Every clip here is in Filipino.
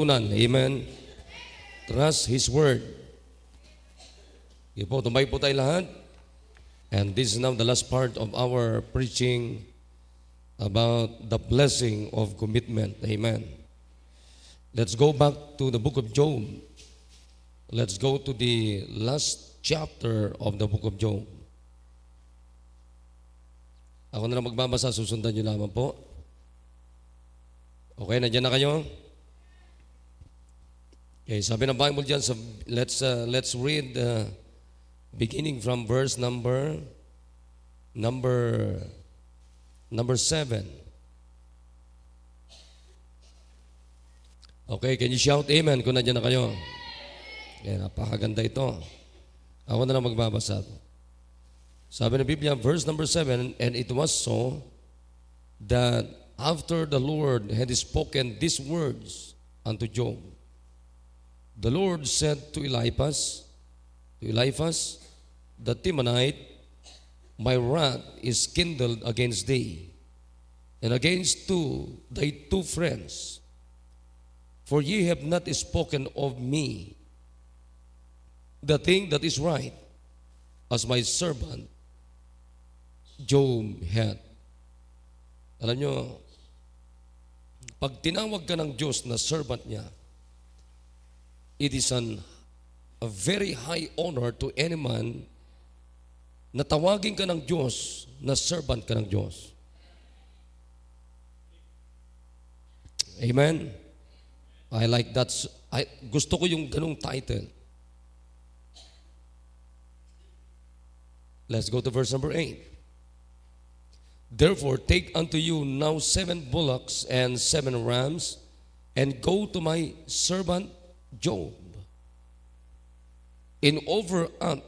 Amen. Trust His Word. Tumay po tayo lahat. And this is now the last part of our preaching about the blessing of commitment. Amen. Let's go back to the book of Job. Let's go to the last chapter of the book of Job. Ako na lang magbabasa, susundan nyo lamang po. Okay, nandiyan na kayo? Okay, sabi ng Bible dyan, let's read beginning from verse number 7. Okay, can you shout amen kung nandiyan na kayo? Okay, napakaganda ito. Ako na lang magbabasa. Sabi ng Biblia, verse number 7, and it was so that after the Lord had spoken these words unto Job, the Lord said to Eliphaz the Temanite, my wrath is kindled against thee, and against thy two friends, for ye have not spoken of me the thing that is right, as my servant Job had. Alam nyo, pag tinawag ka ng Diyos na servant niya, it is a very high honor to any man na tawagin ka ng Diyos na servant ka ng Diyos. Amen? I like that. Gusto ko yung ganung title. Let's go to verse number 8. Therefore, take unto you now 7 bullocks and 7 rams, and go to my servant Job, and offer up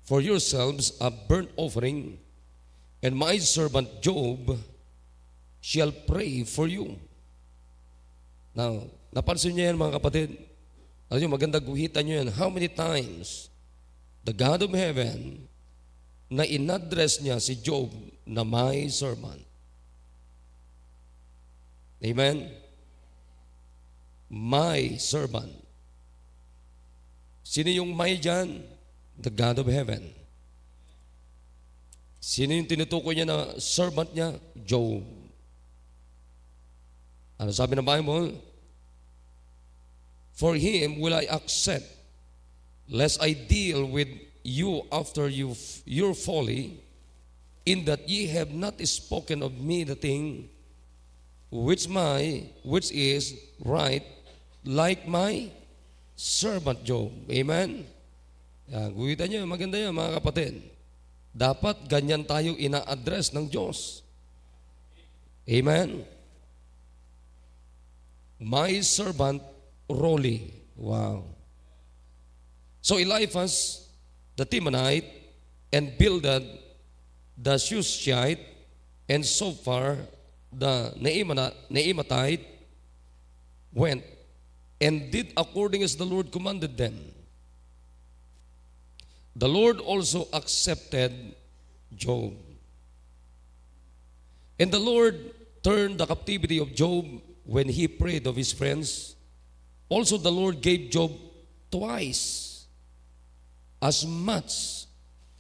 for yourselves a burnt offering, and my servant Job shall pray for you. Now, napansin niyo yan mga kapatid? Alam niyo, maganda guhitan niyo yan. How many times the God of heaven na in-address niya si Job na my servant? Amen? My servant. Sino yung may dyan? The God of heaven. Sino yung tinutukoy niya na servant niya? Job. Ano sabi ng Bible? For him will I accept, lest I deal with you after your folly, in that ye have not spoken of me the thing which is right, like my servant Job. Amen? Guhitan nyo, maganda yan mga kapatid. Dapat ganyan tayo ina-address ng Diyos. Amen? My servant Rolly. Wow. So Eliphaz the Temanite, and Bildad the Shushite, and Zophar the Naamatite went and did according as the Lord commanded them. The Lord also accepted Job. And the Lord turned the captivity of Job when he prayed of his friends. Also the Lord gave Job twice as much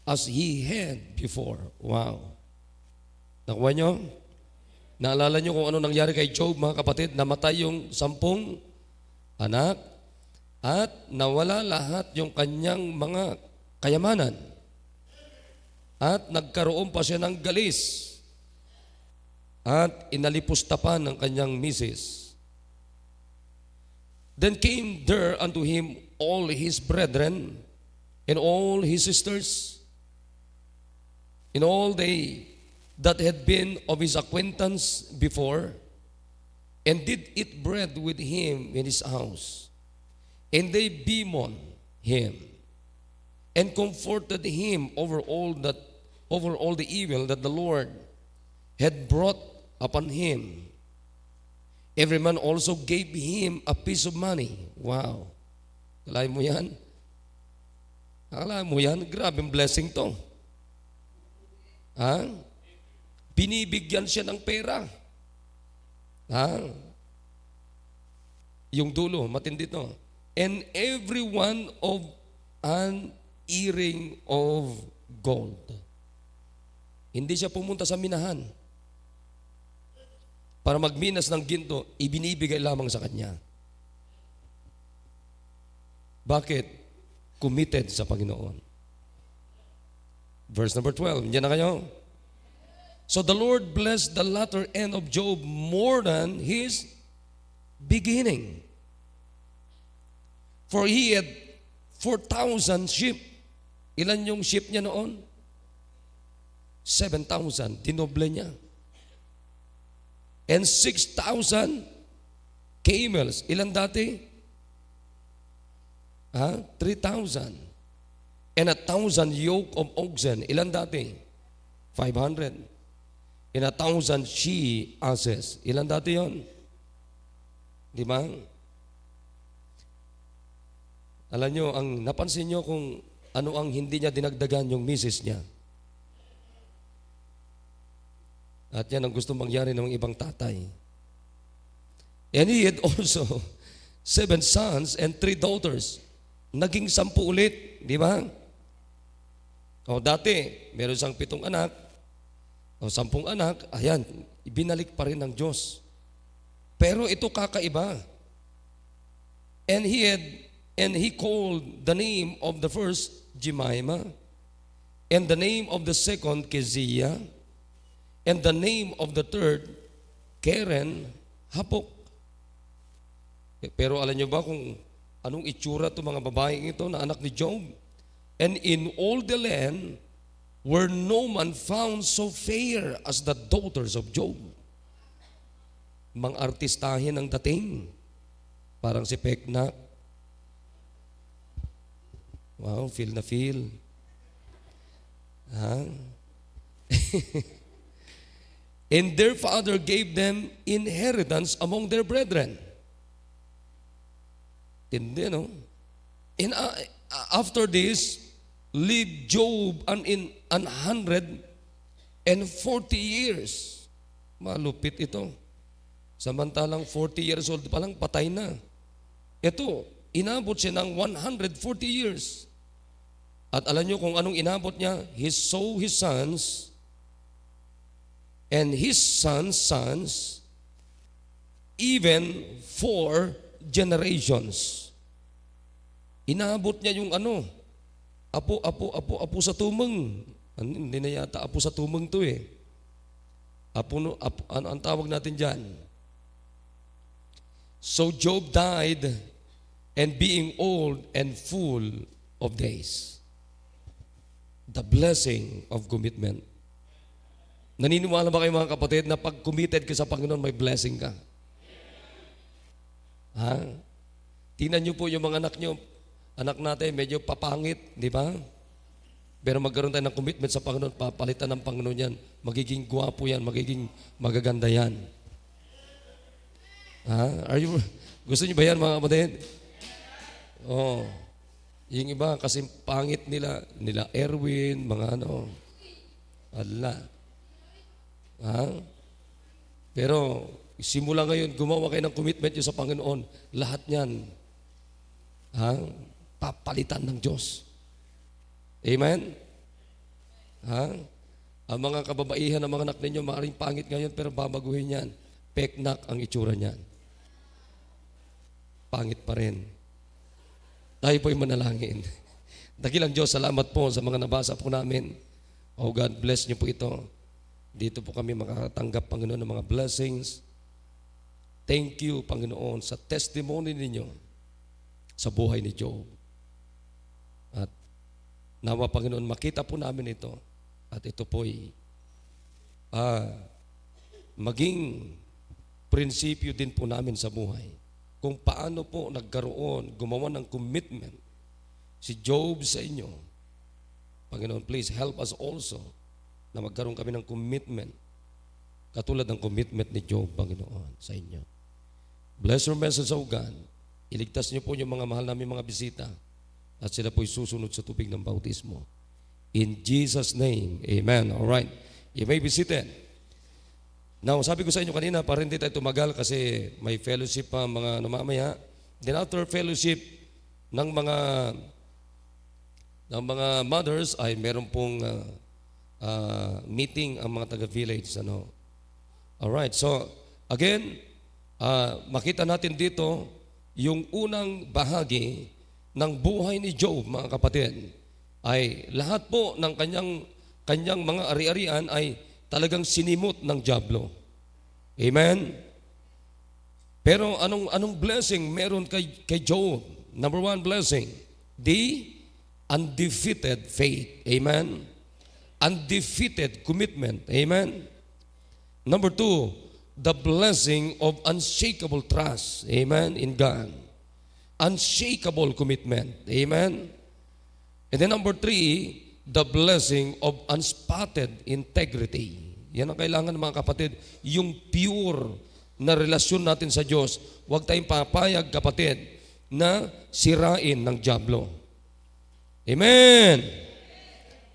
as he had before. Wow. Nakuha nyo? Naalala nyo kung ano nangyari kay Job, mga kapatid? Namatay yung 10 anak at nawala lahat yung kanyang mga kayamanan. At nagkaroon pa siya ng galis. At inalipusta pa ng kanyang misis. Then came there unto him all his brethren, and all his sisters, and all they that had been of his acquaintance before, and did eat bread with him in his house. And they bemoaned him, and comforted him over all the evil that the Lord had brought upon him. Every man also gave him a piece of money. Wow. Kalahin mo yan? Alam mo yan, grabing blessing to. Binibigyan siya ng pera. yung dulo, matindi to. And every one of an earring of gold. Hindi siya pumunta sa minahan para magminas ng ginto, ibinibigay lamang sa kanya. Bakit? Committed sa Panginoon. Verse number 12, yan na kayo. So the Lord blessed the latter end of Job more than his beginning. For he had 4,000 sheep. Ilan yung sheep niya noon? 7,000. Dinoble niya. And 6,000 camels. Ilan dati? 3,000. And 1,000 yoke of oxen. Ilan dati? 500. And 1,000 she-asses. Ilan dati yon? Di ba? Alam nyo, napansin nyo kung ano ang hindi niya dinagdagan yung misis niya. At yan ang gusto mangyari ng ibang tatay. And he had also 7 sons and 3 daughters. Naging 10 ulit, di ba? O dati, meron siyang 7 anak, o 10 anak, ayan, ibinalik pa rin ng Diyos. Pero ito kakaiba. And he called the name of the first Jemima, and the name of the second Keziah, and the name of the third Keren Hapok. Pero alam niyo ba kung anong itsura itong mga babaeng ito na anak ni Job? And in all the land were no man found so fair as the daughters of Job. Mga artistahin ang dating. Parang si Peknak. Wow, feel na feel. And their father gave them inheritance among their brethren. Tindi, no? And after this, lived Job in 140 years. Malupit ito. Samantalang 40 years old pa lang, patay na. Ito, inabot siya ng 140 years. At alam niyo kung anong inabot niya? He saw his sons and his sons' sons, even 4 generations. Inabot niya yung apo sa tumeng. Hindi na yata apo sa tumeng to eh. Ano ang tawag natin dyan? So Job died and being old and full of days. The blessing of commitment. Naniniwala ba kayo mga kapatid na pag committed ka sa Panginoon, may blessing ka? Tingnan niyo po yung mga anak niyo. Anak natin, medyo papangit, di ba? Pero magkaroon tayo ng commitment sa Panginoon, papalitan ng Panginoon yan. Magiging gwapo yan, magiging magaganda yan. Gusto niyo ba yan mga kapatid? Yung iba, kasi pangit nila Erwin, mga ala. Pero simula ngayon, gumawa kayo ng commitment nyo sa Panginoon. Lahat yan, papalitan ng Diyos. Amen? Ang mga kababaihan ng mga anak ninyo, maaaring pangit ngayon, pero babaguhin yan. Peknak ang itsura niyan. Pangit pa rin. Tayo po'y manalangin. Dakilang Diyos, salamat po sa mga nabasa po namin. Oh God, bless niyo po ito. Dito po kami makatanggap, Panginoon, ng mga blessings. Thank you, Panginoon, sa testimony ninyo sa buhay ni Job. At nawa, Panginoon, makita po namin ito. At ito po'y maging prinsipyo din po namin sa buhay. Kung paano po nagkaroon, gumawa ng commitment si Job sa inyo. Panginoon, please help us also na magkaroon kami ng commitment katulad ng commitment ni Job, Panginoon, sa inyo. Bless your message, O God. Iligtas niyo po yung mga mahal namin mga bisita at sila po'y susunod sa tubig ng bautismo. In Jesus' name, amen. All right. You may be seated. Now, sabi ko sa inyo kanina, para hindi tayo tumagal kasi may fellowship pa mga mamaya. Then after fellowship ng mga mothers ay meron pong meeting ang mga taga-village. Alright, so again, makita natin dito yung unang bahagi ng buhay ni Job, mga kapatid, ay lahat po ng kanyang mga ari-arian ay talagang sinimot ng dyablo. Amen? Pero anong blessing meron kay Job? Number one blessing, the undefeated faith. Amen? Undefeated commitment. Amen? Number two, the blessing of unshakable trust. Amen? In God. Unshakable commitment. Amen? And then number three, the blessing of unspotted integrity. Yan ang kailangan ng mga kapatid. Yung pure na relasyon natin sa Diyos. Huwag tayong papayag, kapatid, na sirain ng dyablo. Amen.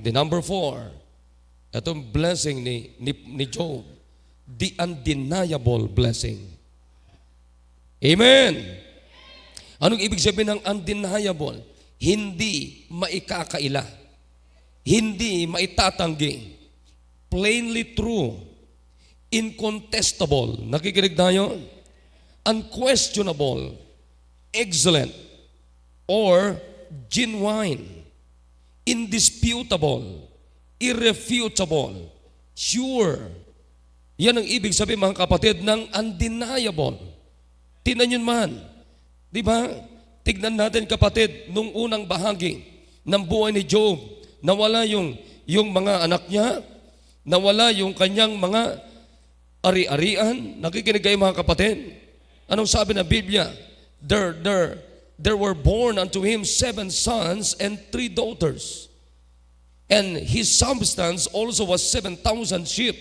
The number four, itong blessing ni Job, the undeniable blessing. Amen. Anong ibig sabihin ng undeniable? Hindi maikakaila. Hindi maitatanggi. Plainly true. Incontestable. Nakikinig tayo? Unquestionable. Excellent. Or genuine. Indisputable. Irrefutable. Sure. Yan ang ibig sabihin, mga kapatid, ng undeniable. Tingnan yun man. Di ba? Tignan natin, kapatid, nung unang bahagi ng buhay ni Job, nawala yung mga anak niya, nawala yung kanyang mga ari-arian. Nakikinig kayo, mga kapatid? Anong sabi ng Biblia? There were born unto him 7 sons and 3 daughters. And his substance also was 7,000 sheep,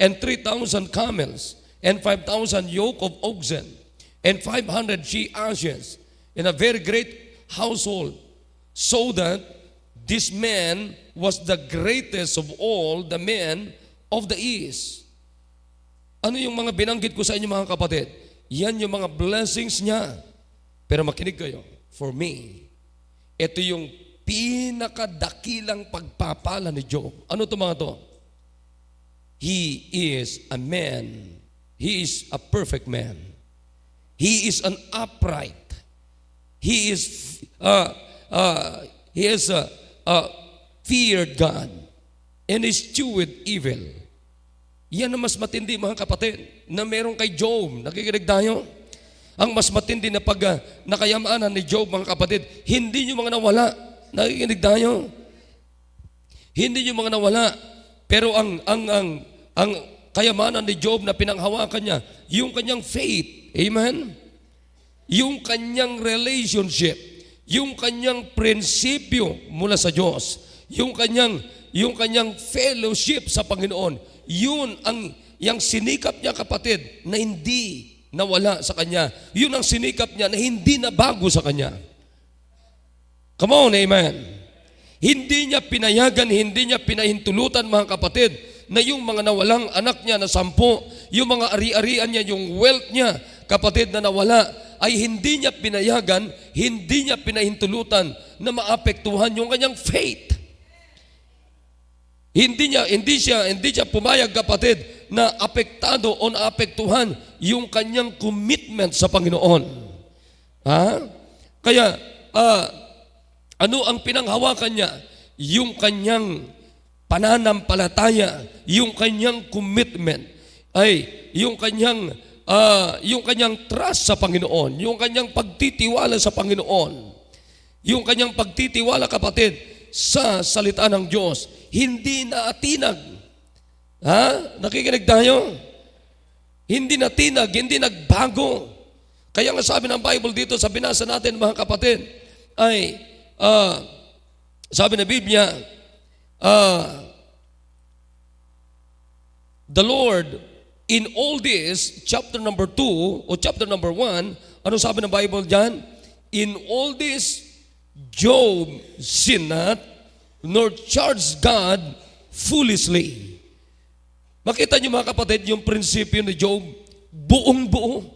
and 3,000 camels, and 5,000 yoke of oxen, and 500 she-asses, in a very great household, so that this man was the greatest of all the men of the east. Ano yung mga binanggit ko sa inyo, mga kapatid? Yan yung mga blessings niya. Pero makinig kayo, for me, ito yung pinakadakilang pagpapala ni Job. Ano ito, mga to? He is a man. He is a perfect man. He is an upright. He is feared God and eschewed evil. Yan ang mas matindi, mga kapatid, na meron kay Job. Nakikinig tayo? Ang mas matindi na nakayamanan ni Job, mga kapatid, hindi nyo mga nawala. Nakikinig tayo? Hindi nyo mga nawala. Pero ang kayamanan ni Job na pinanghawakan niya, yung kanyang faith. Amen? Yung kanyang relationship, yung kanyang prinsipyo mula sa Diyos, yung kanyang fellowship sa Panginoon, yun ang yung sinikap niya, kapatid, na hindi nawala sa kanya. Yun ang sinikap niya na hindi nabago sa kanya. Come on, amen. Hindi niya pinayagan, hindi niya pinahintulutan, mga kapatid, na yung mga nawalang anak niya na 10, yung mga ari-arian niya, yung wealth niya, kapatid, na nawala, ay hindi niya pinayagan, hindi niya pinahintulutan na maapektuhan yung kanyang faith. Hindi siya pumayag, kapatid, na apektado o naapektuhan yung kanyang commitment sa Panginoon. Kaya, ano ang pinanghawakan niya? Yung kanyang pananampalataya, yung kanyang commitment, ay yung kanyang trust sa Panginoon, yung kanyang pagtitiwala sa Panginoon, yung kanyang pagtitiwala, kapatid, sa salita ng Diyos, hindi naatinag. Nakikinig tayo? Hindi natinag, hindi nagbago. Kaya nga sabi ng Bible dito, sa binasa natin, mga kapatid, ay sabi ng Biblia, the Lord, in all this, chapter number 2 o chapter number 1, ano sabi ng Bible dyan? In all this, Job sinned not, nor charged God foolishly. Makita niyo, mga kapatid, yung prinsipyo ni Job, buong-buo.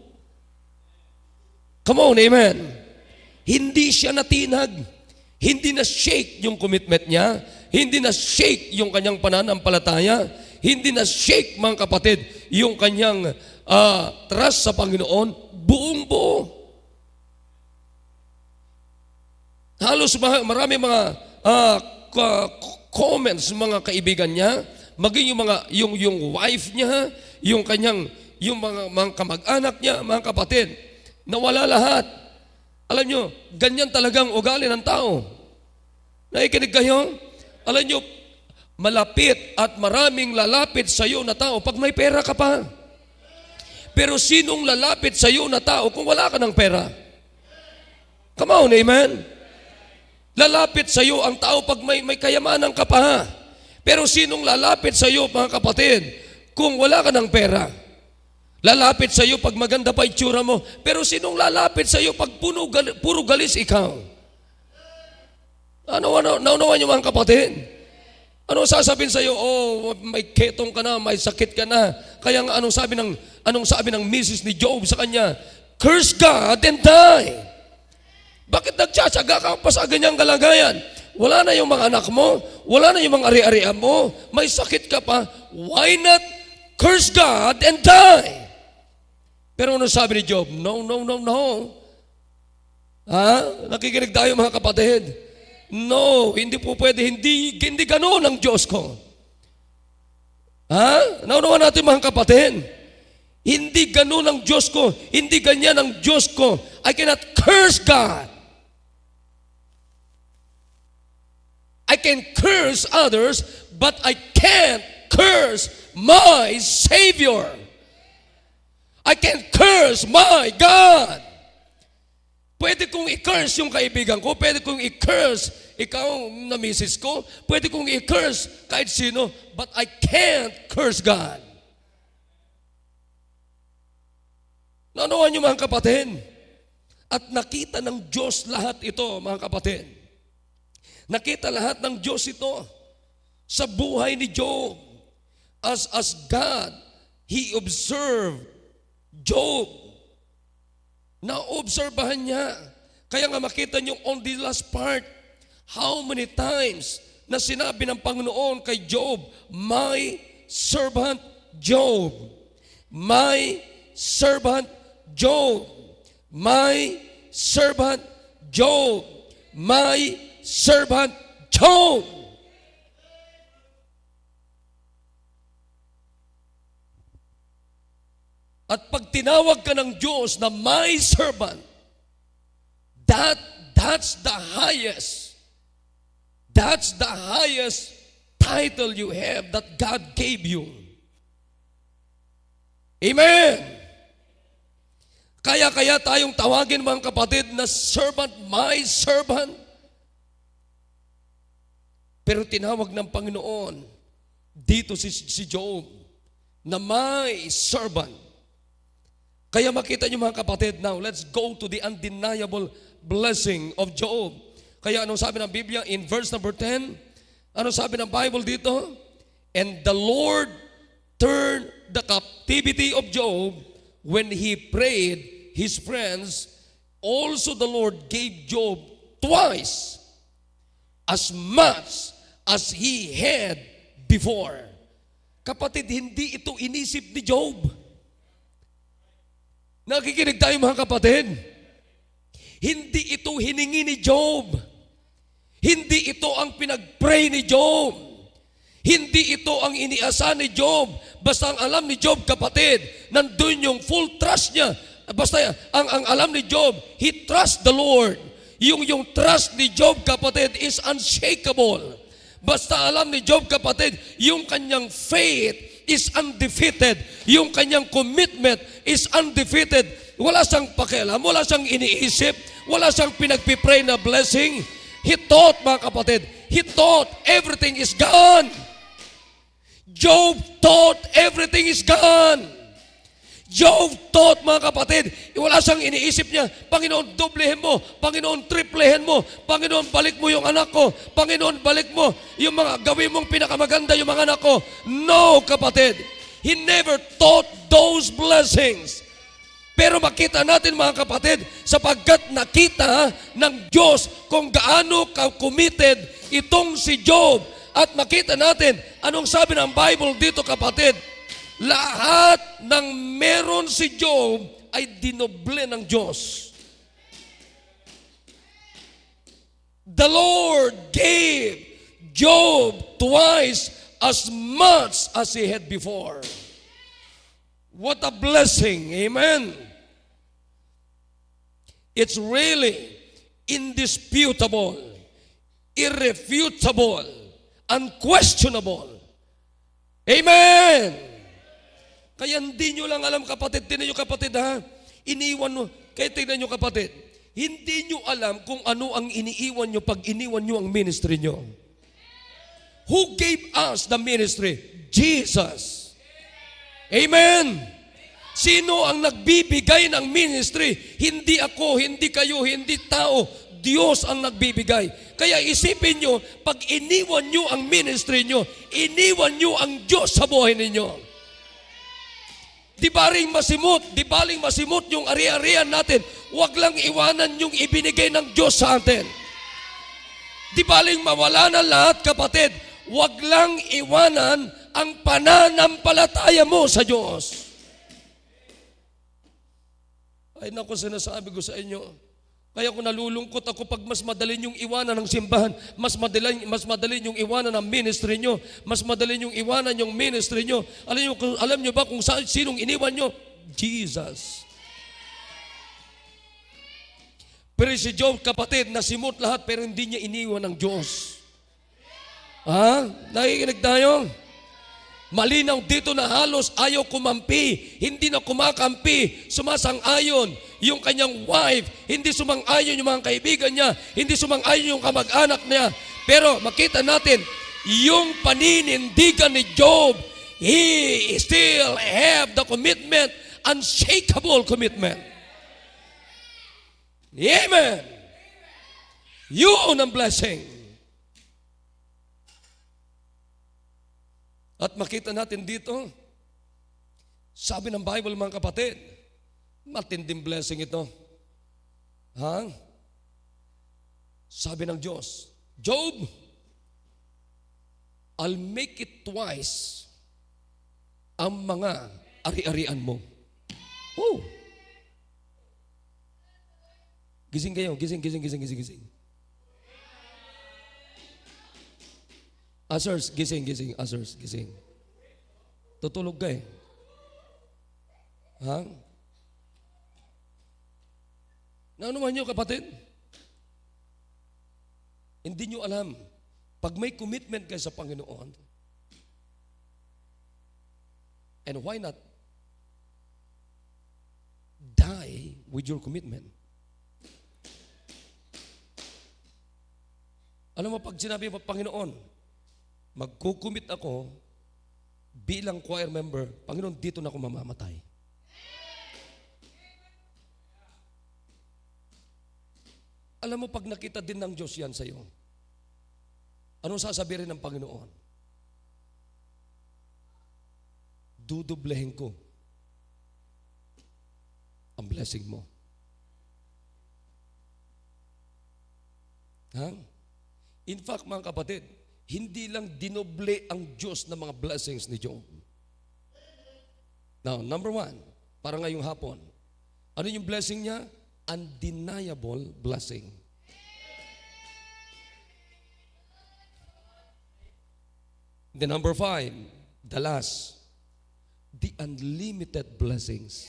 Come on, amen. Hindi siya natinag. Hindi na shake yung commitment niya. Hindi na shake yung kanyang pananampalataya. Hindi na shake, mga kapatid, yung kanyang trust sa Panginoon. Buong buo. Halos marami mga comments, mga kaibigan niya, maging yung wife niya, yung kanyang, yung mga kamag-anak niya, mga kapatid, nawala lahat. Alam nyo, ganyan talagang ugali ng tao. Nakikinig kayo? Alam nyo, malapit at maraming lalapit sa iyo na tao pag may pera ka pa. Pero sinong lalapit sa iyo na tao kung wala ka ng pera? Come on, amen? Lalapit sa iyo ang tao pag may kayamanan ka pa. Pero sinong lalapit sa iyo, mga kapatid, kung wala ka ng pera? Lalapit sa iyo pag maganda pa itsura mo. Pero sinong lalapit sa iyo pag puro galis ikaw? Naunawan niyo, mga kapatid? Ano sasabihin sa iyo? Oh, may ketong ka na, may sakit ka na. Kaya nga anong sabi ng misis ni Job sa kanya? Curse God and die. Bakit nagtsatsaga ka pa sa ganyang kalagayan? Wala na yung mga anak mo, wala na yung mga ari-arian mo, may sakit ka pa. Why not curse God and die? Pero ano sabi ni Job? No. Nakikinig tayo, mga kapatid. No, hindi po pwede. Hindi ganoon ang Diyos ko. Naunawa natin, mga kapatid. Hindi ganoon ang Diyos ko. Hindi ganyan ang Diyos ko. I cannot curse God. I can curse others, but I can't curse my Savior. I can curse my God. Pwede kong i-curse yung kaibigan ko, pwede kong i-curse ikaw na misis ko, pwede kong i-curse kahit sino, but I can't curse God. Naunawan niyo, mga kapatid? At nakita ng Diyos lahat ito, mga kapatid. Nakita lahat ng Diyos ito sa buhay ni Job. As God, He observed Job. Naobserbahan niya. Kaya nga makita niyo on the last part, how many times na sinabi ng Panginoon kay Job, my servant Job. My servant Job. My servant Job. My servant Job. At pag tinawag ka ng Diyos na my servant, that's the highest. That's the highest title you have that God gave you. Amen. Kaya tayong tawagin, mga kapatid, na servant, my servant. Pero tinawag ng Panginoon dito si Job na my servant. Kaya makita niyo, mga kapatid, now let's go to the undeniable blessing of Job. Kaya anong sabi ng Biblia in verse number 10? Anong sabi ng Bible dito? And the Lord turned the captivity of Job when he prayed his friends. Also the Lord gave Job twice as much as he had before. Kapatid, hindi ito inisip ni Job. Nakikinig tayo, mga kapatid. Hindi ito hiningi ni Job. Hindi ito ang pinag-pray ni Job. Hindi ito ang iniasa ni Job. Basta ang alam ni Job, kapatid, nandun yung full trust niya. Basta ang alam ni Job, he trusts the Lord. Yung trust ni Job, kapatid, is unshakable. Basta alam ni Job, kapatid, yung kanyang faith is undefeated. Yung kanyang commitment is undefeated. Wala siyang pakialam, wala siyang iniisip, wala siyang pinagpipray na blessing. He thought, mga kapatid, he thought everything is gone. Job thought everything is gone. Job thought, mga kapatid, wala siyang iniisip niya, Panginoon, doblehin mo, Panginoon, triplehin mo, Panginoon, balik mo yung anak ko, Panginoon, balik mo yung mga gawin mong pinakamaganda yung mga anak ko. No, kapatid. He never thought those blessings. Pero makita natin mga kapatid, sapagkat nakita ng Diyos kung gaano ka-committed itong si Job. At makita natin, anong sabi ng Bible dito kapatid? Lahat ng meron si Job ay dinoble ng Diyos. The Lord gave Job twice as much as he had before. What a blessing. Amen. It's really indisputable, irrefutable, unquestionable. Amen. Kaya hindi nyo lang alam kapatid, tingnan nyo kapatid ha, iniwan mo, kaya tingnan nyo kapatid, hindi nyo alam kung ano ang iniiwan nyo pag iniwan nyo ang ministry nyo. Who gave us the ministry? Jesus. Amen. Sino ang nagbibigay ng ministry? Hindi ako, hindi kayo, hindi tao. Diyos ang nagbibigay. Kaya isipin nyo, pag iniwan nyo ang ministry nyo, iniwan nyo ang Diyos sa buhay ninyo. Di baling masimot yung ari-arian natin. Huwag lang iwanan yung ibinigay ng Diyos sa atin. Di baling mawala na lahat kapatid. Huwag lang iwanan ang pananampalataya mo sa Diyos. Ay naku, sinasabi ko sa inyo, kaya kung nalulungkot ako pag mas madali yung iwanan ng simbahan, mas madali yung iwanan ng ministry nyo, mas madali yung iwanan yung ministry nyo. Alam nyo ba kung sinong iniwan nyo? Jesus. Pero si Job kapatid, nasimot lahat pero hindi niya iniwan ng Diyos. Ha? Nakikinig tayo? Malinaw dito na halos ayaw kumampi, hindi na kumakampi, sumasang-ayon yung kanyang wife, hindi sumang-ayon yung mga kaibigan niya, hindi sumang-ayon yung kamag-anak niya. Pero makita natin, yung paninindigan ni Job, he still have the commitment, unshakable commitment. Amen. Yun ang blessing. At makita natin dito, sabi ng Bible mga kapatid, matinding blessing ito. Ha? Sabi ng Diyos, Job, I'll make it twice ang mga ari-arian mo. Oh! Gising kayo, gising. Ushers, gising. Ushers, gising. Tutulog ka eh. Ha? Nanuman nyo kapatid? Hindi nyo alam. Pag may commitment kayo sa Panginoon, and why not die with your commitment? Alam mo, pag sinabi mo, Panginoon, magkukumit ako bilang choir member, Panginoon, dito na ako mamamatay. Alam mo, pag nakita din ng Diyos yan sa iyo, anong sasabihin ng Panginoon? Dudublehin ko ang blessing mo. Ha? In fact, mga kapatid, hindi lang dinoble ang Diyos ng mga blessings ni Job. Now, number one, para ngayong hapon, ano yung blessing niya? Undeniable blessing. The number 5, the last, the unlimited blessings.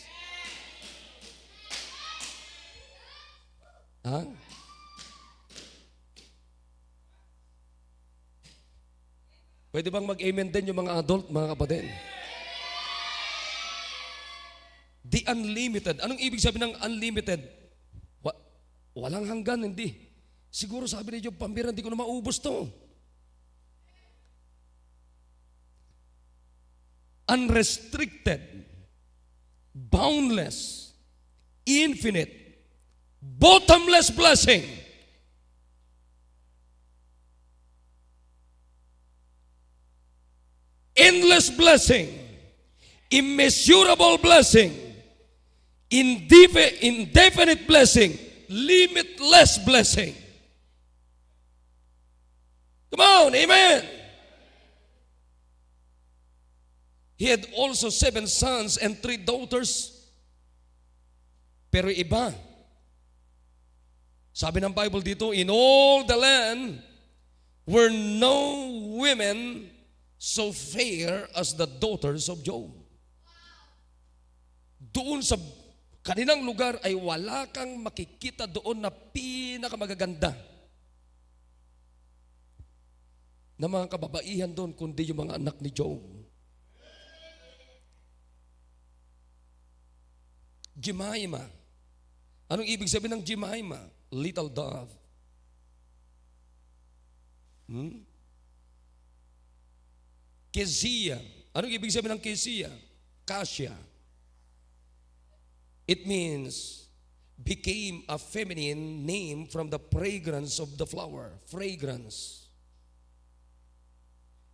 Ha? Pwede bang mag-amen din yung mga adult, mga kapatid? The unlimited. Anong ibig sabihin ng unlimited? Walang hanggan, hindi. Siguro sabi ni Job, pambira, hindi ko na maubos to. Unrestricted, boundless, infinite, bottomless blessing. Endless blessing, immeasurable blessing, indefinite blessing, limitless blessing. Come on, amen. He had also 7 sons and 3 daughters. Pero iba. Sabi ng Bible dito, in all the land were no women so fair as the daughters of Job. Doon sa kanilang lugar ay wala kang makikita doon na pinakamagaganda na mga kababaihan doon, kundi yung mga anak ni Job. Jemima. Anong ibig sabihin ng Jemima? Little dove. Kezia. Anong ibig sabihin ng Kezia? Cassia. It means became a feminine name from the fragrance of the flower. Fragrance.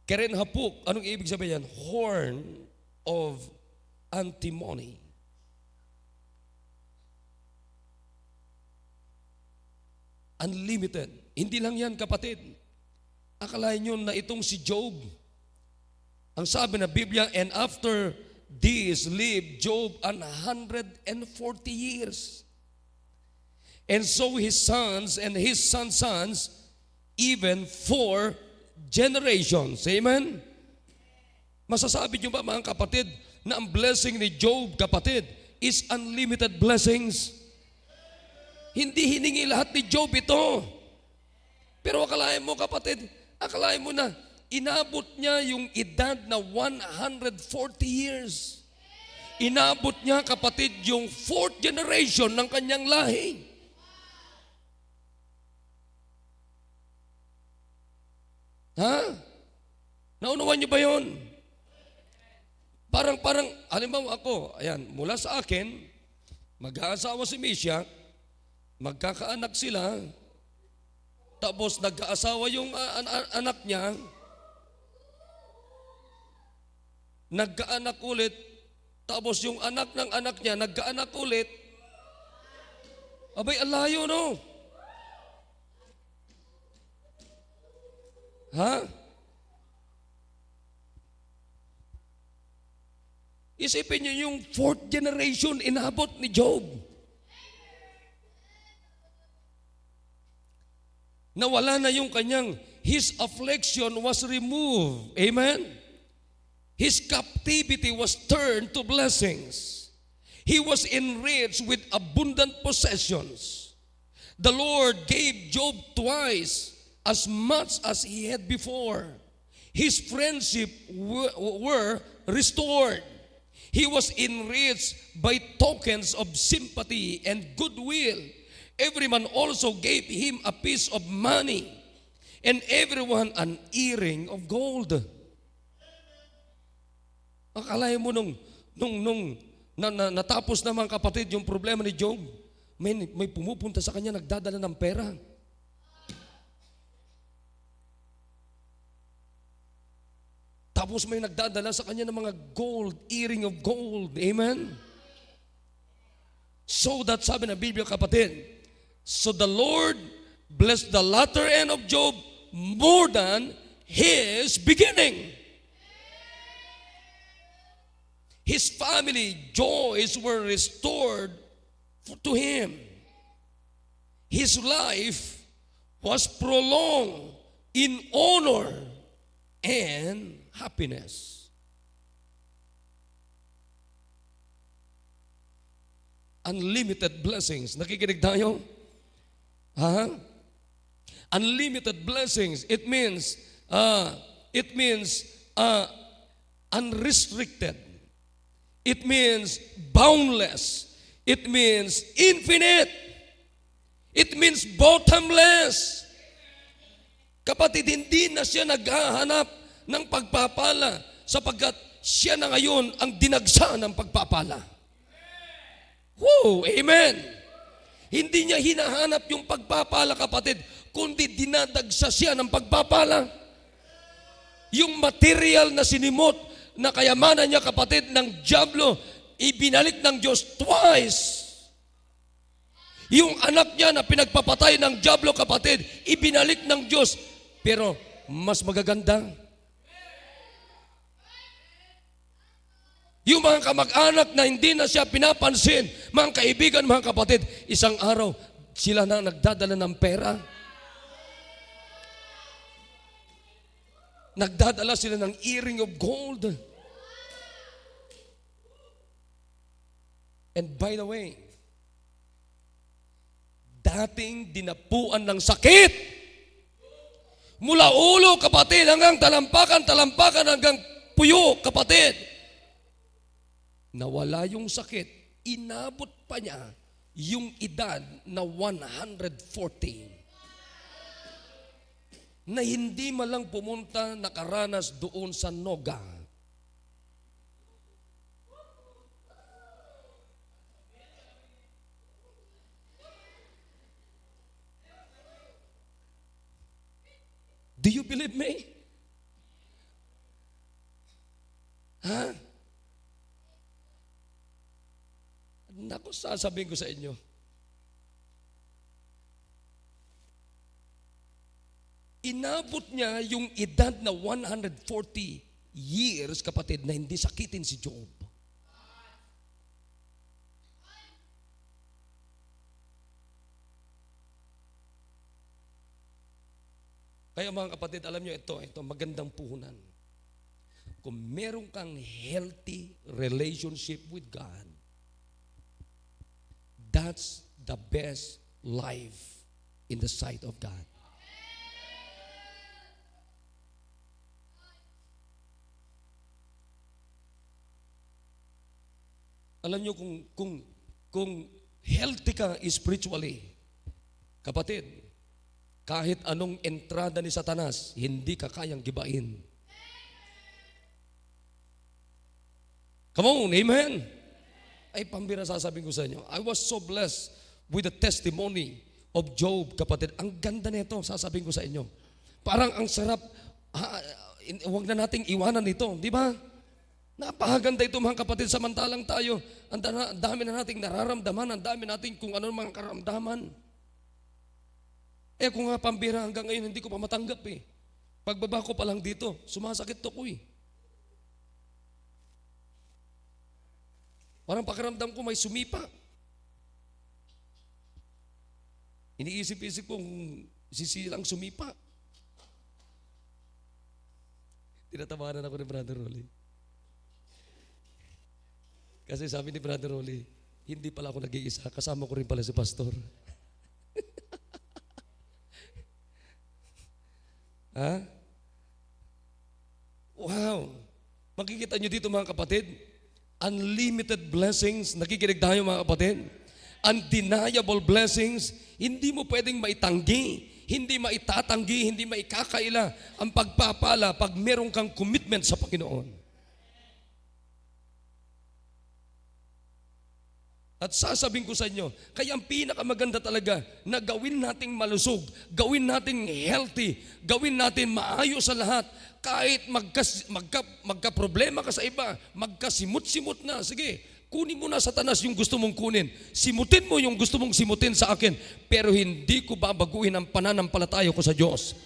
Keren hapuk. Anong ibig sabihin yan? Horn of antimony. Unlimited. Hindi lang yan, kapatid. Akalain nyo na itong si Job, ang sabi na Biblia, and after this lived Job 140 years. And so his sons and his sons' sons, even 4 generations. Amen? Masasabi nyo ba, mga kapatid, na ang blessing ni Job, kapatid, is unlimited blessings? Hindi hiningi lahat ni Job ito. Pero akalain mo, kapatid, akalain mo na inabot niya yung edad na 140 years. Inabot niya, kapatid, yung 4th generation ng kanyang lahi. Ha? Naunawan niyo ba yun? Parang, halimbawa ako, ayan, mula sa akin, mag-aasawa si Misha, magkakaanak sila, tapos nagkaasawa yung anak niya, nagkaanak ulit, tapos yung anak ng anak niya, nagkaanak ulit. Abay, alayo, no? Ha? Isipin niyo yung 4th generation inabot ni Job. Nawala na yung kanyang, his affliction was removed. Amen? His captivity was turned to blessings. He was enriched with abundant possessions. The Lord gave Job twice as much as he had before. His friendship were restored. He was enriched by tokens of sympathy and goodwill. Every man also gave him a piece of money, and everyone an earring of gold. Akalain mo nung natapos na, mga kapatid, yung problema ni Job, may pumupunta sa kanya, nagdadala ng pera. Tapos may nagdadala sa kanya ng mga gold, earring of gold. Amen? So that, sabi ng Biblia, kapatid, so the Lord blessed the latter end of Job more than his beginning. His family joys were restored to him. His life was prolonged in honor and happiness. Unlimited blessings. Nakikinig tayo? Unlimited blessings. It means unrestricted. It means boundless. It means infinite. It means bottomless. Kapatid, hindi na siya naghahanap ng pagpapala sapagkat siya na ngayon ang dinagsa ng pagpapala. Woo! Amen! Hindi niya hinahanap yung pagpapala, kapatid, kundi dinadagsa siya ng pagpapala. Yung material na sinimot na kayamanan niya, kapatid, ng dyablo, ibinalik ng Diyos twice. Yung anak niya na pinagpapatay ng dyablo, kapatid, ibinalik ng Diyos. Pero mas magaganda, yung mga kamag-anak na hindi na siya pinapansin, mga kaibigan, mga kapatid, isang araw, sila na nagdadala ng pera. Nagdadala sila ng earring of gold. And by the way, dating dinapuan ng sakit, mula ulo, kapatid, hanggang talampakan, hanggang puyo, kapatid. Nawala yung sakit, inabot pa niya yung edad na 140. Na hindi malang pumunta, nakaranas doon sa noga. Do you believe me? Ha? Naku, sasabihin ko sa inyo. Inabot niya yung edad na 140 years, kapatid, na hindi sakitin si Job. Kaya mga kapatid, alam niyo ito magandang puhunan. Kung meron kang healthy relationship with God, that's the best life in the sight of God. Alam niyo kung healthy ka spiritually, kapatid, kahit anong entrada ni Satanas, hindi ka kayang gibain. Come on, amen? Ay, pambira sasabihin ko sa inyo. I was so blessed with the testimony of Job, kapatid. Ang ganda nito, sasabihin ko sa inyo. Parang ang sarap, huwag na nating iwanan ito, di ba? Napakaganda ito, mga kapatid, samantalang tayo, ang dami na nating nararamdaman, ang dami nating kung ano mga karamdaman. Kung nga pambira hanggang ngayon, hindi ko pa matanggap eh. Pagbaba ko pa lang dito, sumasakit to ko eh. Parang pakiramdam ko may sumipa. Iniisip-isip kong sisilang sumipa. Tinatawanan ako ni Brother Rolly. Kasi sabi ni Brother Rolly, hindi pala ako nag-iisa, kasama ko rin pala si Pastor. Ha? Wow! Makikita nyo dito, mga kapatid, unlimited blessings, nakikinig tayo, mga kapatid. Undeniable blessings, hindi mo pwedeng maitanggi, hindi maitatanggi, hindi maikakaila ang pagpapala pag meron kang commitment sa Panginoon. At sasabihin ko sa inyo, kaya ang pinakamaganda talaga na gawin nating malusog, gawin nating healthy, gawin natin maayos sa lahat. Kahit magka-problema ka sa iba, magkasimut-simut na, sige, kunin mo na, Satanas, yung gusto mong kunin. Simutin mo yung gusto mong simutin sa akin, pero hindi ko babaguhin ang pananampalataya ko sa Diyos.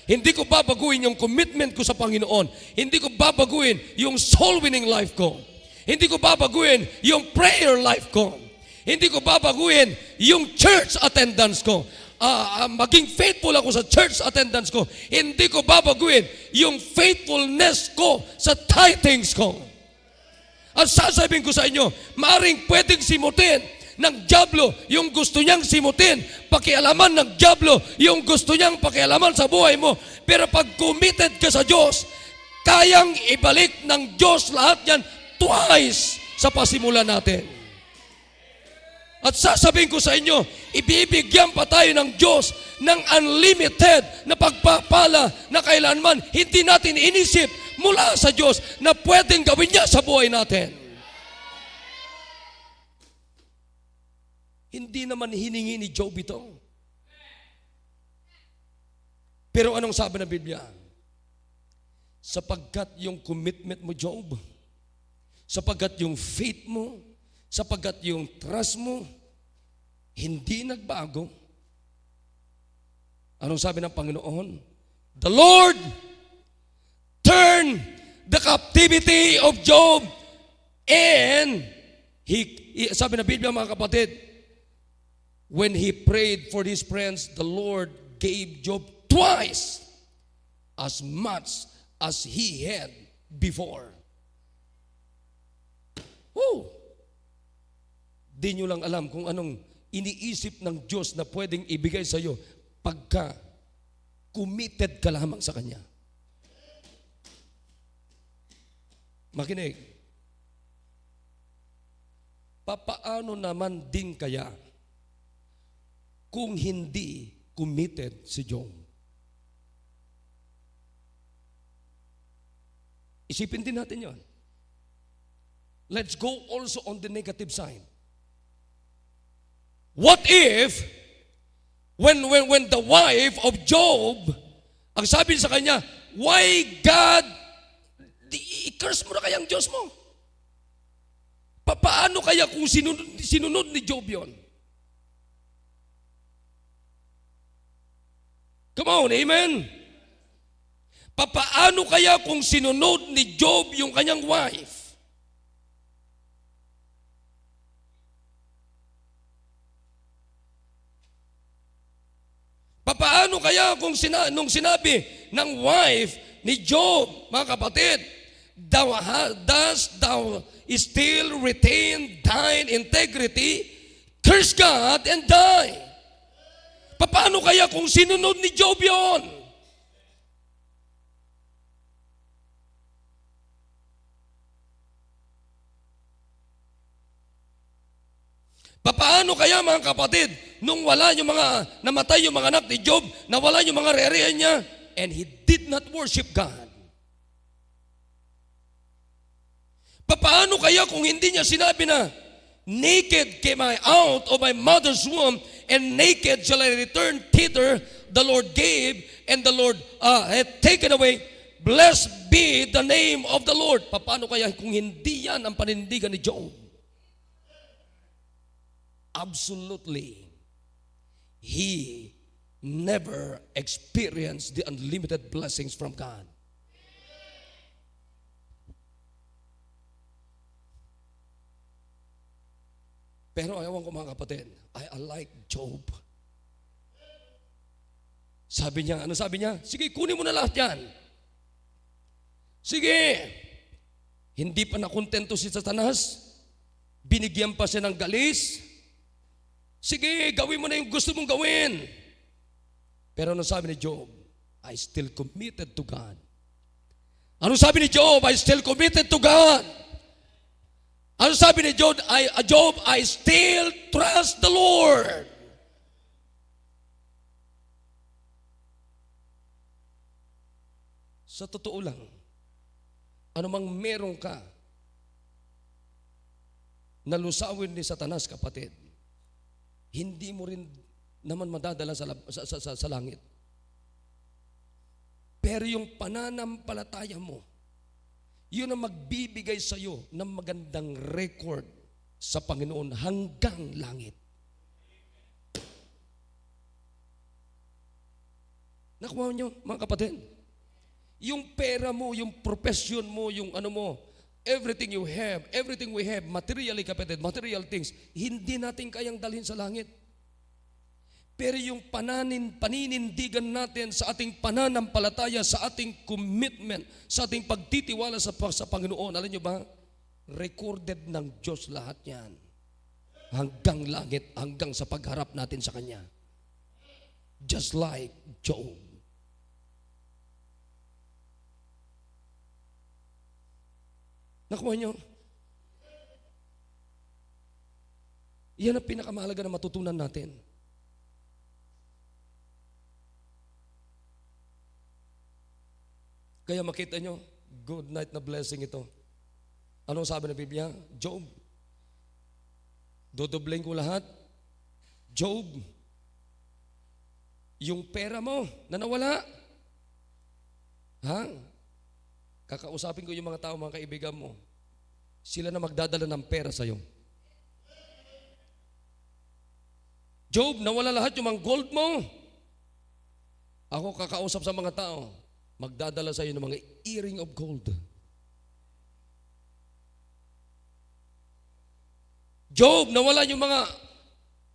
Hindi ko babaguhin yung commitment ko sa Panginoon. Hindi ko babaguhin yung soul winning life ko. Hindi ko babaguhin yung prayer life ko. Hindi ko babaguhin yung church attendance ko. Maging faithful ako sa church attendance ko. Hindi ko babaguhin yung faithfulness ko sa tithings ko. At sasabihin ko sa inyo, maaring pwedeng simutin ng dyablo yung gusto niyang simutin, pakialaman ng dyablo yung gusto niyang pakialaman sa buhay mo. Pero pag committed ka sa Diyos, kayang ibalik ng Diyos lahat yan twice sa pasimula natin. At sasabihin ko sa inyo, ibibigyan pa tayo ng Diyos ng unlimited na pagpapala na kailanman hindi natin inisip mula sa Diyos na pwedeng gawin niya sa buhay natin. Hindi naman hiningi ni Job ito. Pero anong sabi ng Biblia? Sapagkat yung commitment mo, Job, sapagkat yung faith mo, sapagkat yung trust mo hindi nagbago. Anong sabi ng Panginoon? The Lord turned the captivity of Job, and sabi na Biblia, mga kapatid, when he prayed for his friends, the Lord gave Job twice as much as he had before. Oh! Di nyo lang alam kung anong iniisip ng Diyos na pwedeng ibigay sa iyo pagka committed ka lamang sa Kanya. Makinig. Papaano naman din kaya kung hindi committed si Job? Isipin din natin yon. Let's go also on the negative side. What if, when the wife of Job, ang sabi sa kanya, why God, i-curse mo na kayang Diyos mo? Paano kaya kung sinunod ni Job yon? Come on, amen? Paano kaya kung sinunod ni Job yung kanyang wife? Paano kaya kung nung sinabi ng wife ni Job, mga kapatid, dost thou still retain thine integrity? Curse God and die. Paano kaya kung sinunod ni Job yon? Paano kaya, mga kapatid, nung wala yung mga, namatay yung mga anak ni Job, nawala yung mga rerihan niya, and he did not worship God? Paano kaya kung hindi niya sinabi na, naked came I out of my mother's womb, and naked shall I return thither, the Lord gave, and the Lord had taken away. Blessed be the name of the Lord. Paano kaya kung hindi yan ang panindigan ni Job? Absolutely, he never experienced the unlimited blessings from God. Pero ayaw ko, mga kapatid, I like Job. Sabi niya, ano sabi niya? Sige, kunin mo na lahat yan. Sige. Hindi pa nakontento si Satanas. Binigyan pa siya ng galis. Sige, gawin mo na yung gusto mong gawin. Pero ano sabi ni Job? I still committed to God. Ano sabi ni Job? I still committed to God. Ano sabi ni Job? I still trust the Lord. Sa totoo lang, anumang meron ka na lusawin ni Satanas, kapatid, hindi mo rin naman madadala sa langit. Pero yung pananampalataya mo, yun ang magbibigay sa iyo ng magandang record sa Panginoon hanggang langit. Nakuha niyo, mga kapatid? Yung pera mo, yung profession mo, yung ano mo, everything you have, everything we have, materially, kapatid, material things, hindi natin kayang dalhin sa langit. Pero yung paninindigan natin sa ating pananampalataya, sa ating commitment, sa ating pagtitiwala sa Panginoon, alam nyo ba, recorded ng Diyos lahat yan. Hanggang langit, hanggang sa pagharap natin sa Kanya. Just like Job. Nakuha nyo? Yan ang pinakamahalaga na matutunan natin. Kaya makita nyo, good night na blessing ito. Anong sabi ng Biblia? Job, dodobling ko lahat. Job, yung pera mo na nawala, kakausapin ko yung mga tao, mga kaibigan mo, sila na magdadala ng pera sa'yo. Job, nawala lahat yung mga gold mo. Ako kakausap sa mga tao, magdadala sa iyo ng mga earring of gold. Job, nawala yung mga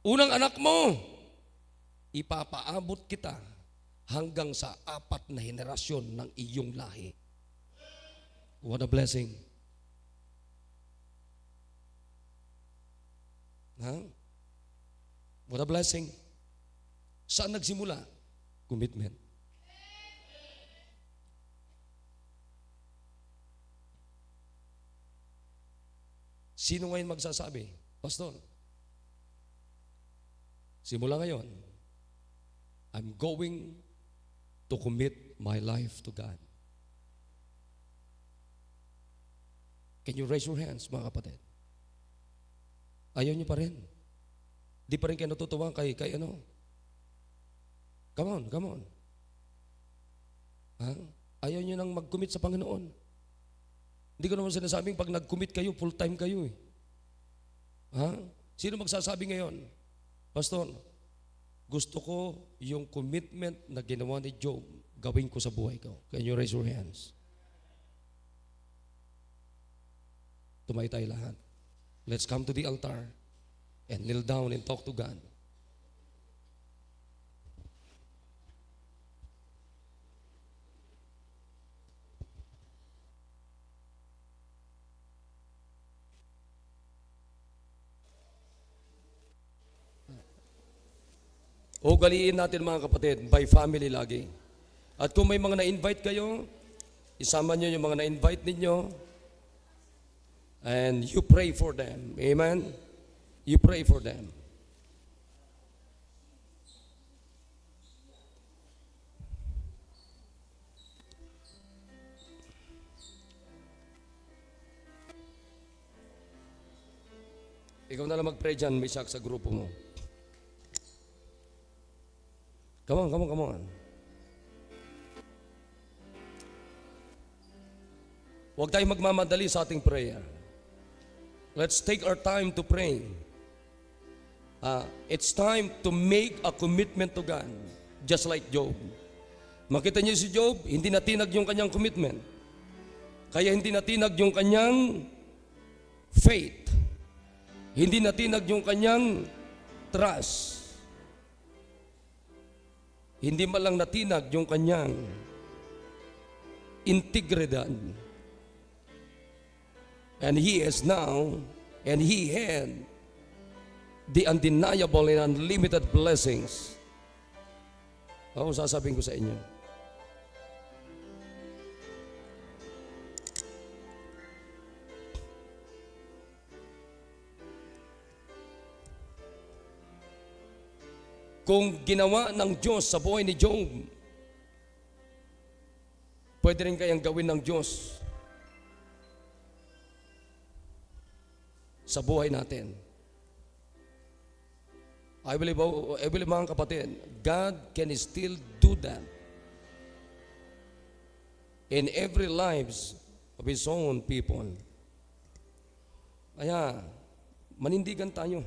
unang anak mo. Ipapaabot kita hanggang sa 4 na henerasyon ng iyong lahi. What a blessing. What a blessing. Saan nagsimula? Commitment. Sino ngayon magsasabi, Pastor, simula ngayon, I'm going to commit my life to God. Can you raise your hands, mga kapatid? Ayaw niyo pa rin. Di pa rin kayo natutuwa kay ano? Come on. Ayaw niyo nang mag-commit sa Panginoon. Hindi ko naman sinasabing pag nag-commit kayo, full-time kayo eh. Sino magsasabi ngayon? Pastor, gusto ko yung commitment na ginawa ni Job, gawin ko sa buhay ko. Can you raise your hands? Tumayo tayo lahat. Let's come to the altar and kneel down and talk to God. Ugaliin natin mga kapatid, by family lagi. At kung may mga na-invite kayo, isama nyo yung mga na-invite ninyo, and you pray for them. Amen? You pray for them. Ikaw na lang mag-pray dyan, Misak, sa grupo mo. Come on. Huwag tayong magmamadali sa ating prayer. Let's take our time to pray. It's time to make a commitment to God, just like Job. Makita niyo si Job, hindi natinag yung kanyang commitment. Kaya hindi natinag yung kanyang faith. Hindi natinag yung kanyang trust. Hindi man lang natinag yung kanyang integridad. And he had the undeniable and unlimited blessings. Sasabihin ko sa inyo. Kung ginawa ng Diyos sa buhay ni Job, pwede rin kayang gawin ng Diyos sa buhay natin. I believe mga kapatid, God can still do that in every lives of His own people. Kaya, manindigan tayo.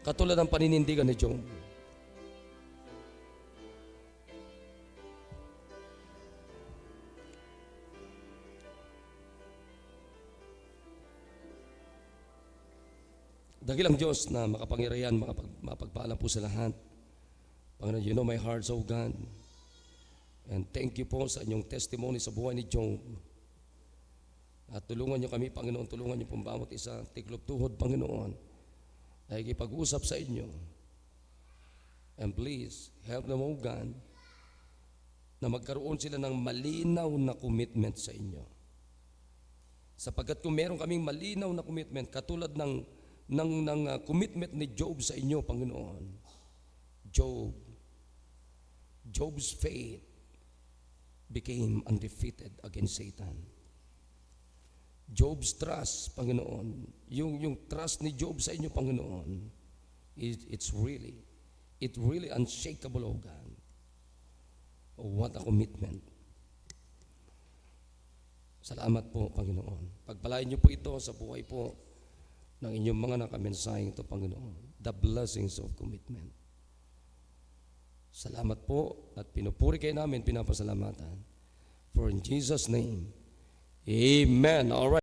Katulad ng paninindigan ni Job. Dakilang Diyos na makapangyarihan, mapagpaalam po sa lahat. Panginoon, you know my heart, so God. And thank you po sa inyong testimony sa buhay ni Job. At tulungan niyo kami, Panginoon, tulungan niyo pong bawat isa, tiklop tuhod, Panginoon, nakikipag-usap sa inyo. And please, help them, O God, na magkaroon sila ng malinaw na commitment sa inyo. Sapagkat kung meron kaming malinaw na commitment, katulad ng commitment ni Job sa inyo, Panginoon, Job's faith became undefeated against Satan. Job's trust, Panginoon, yung trust ni Job sa inyo, Panginoon, it's really unshakable, O God. Oh, what a commitment. Salamat po, Panginoon. Pagpalain niyo po ito sa buhay po ng inyong mga nakamensaheng ito, Panginoon. the blessings of commitment. Salamat po at pinupuri kayo namin, pinapasalamatan. For in Jesus' name, Amen. All right.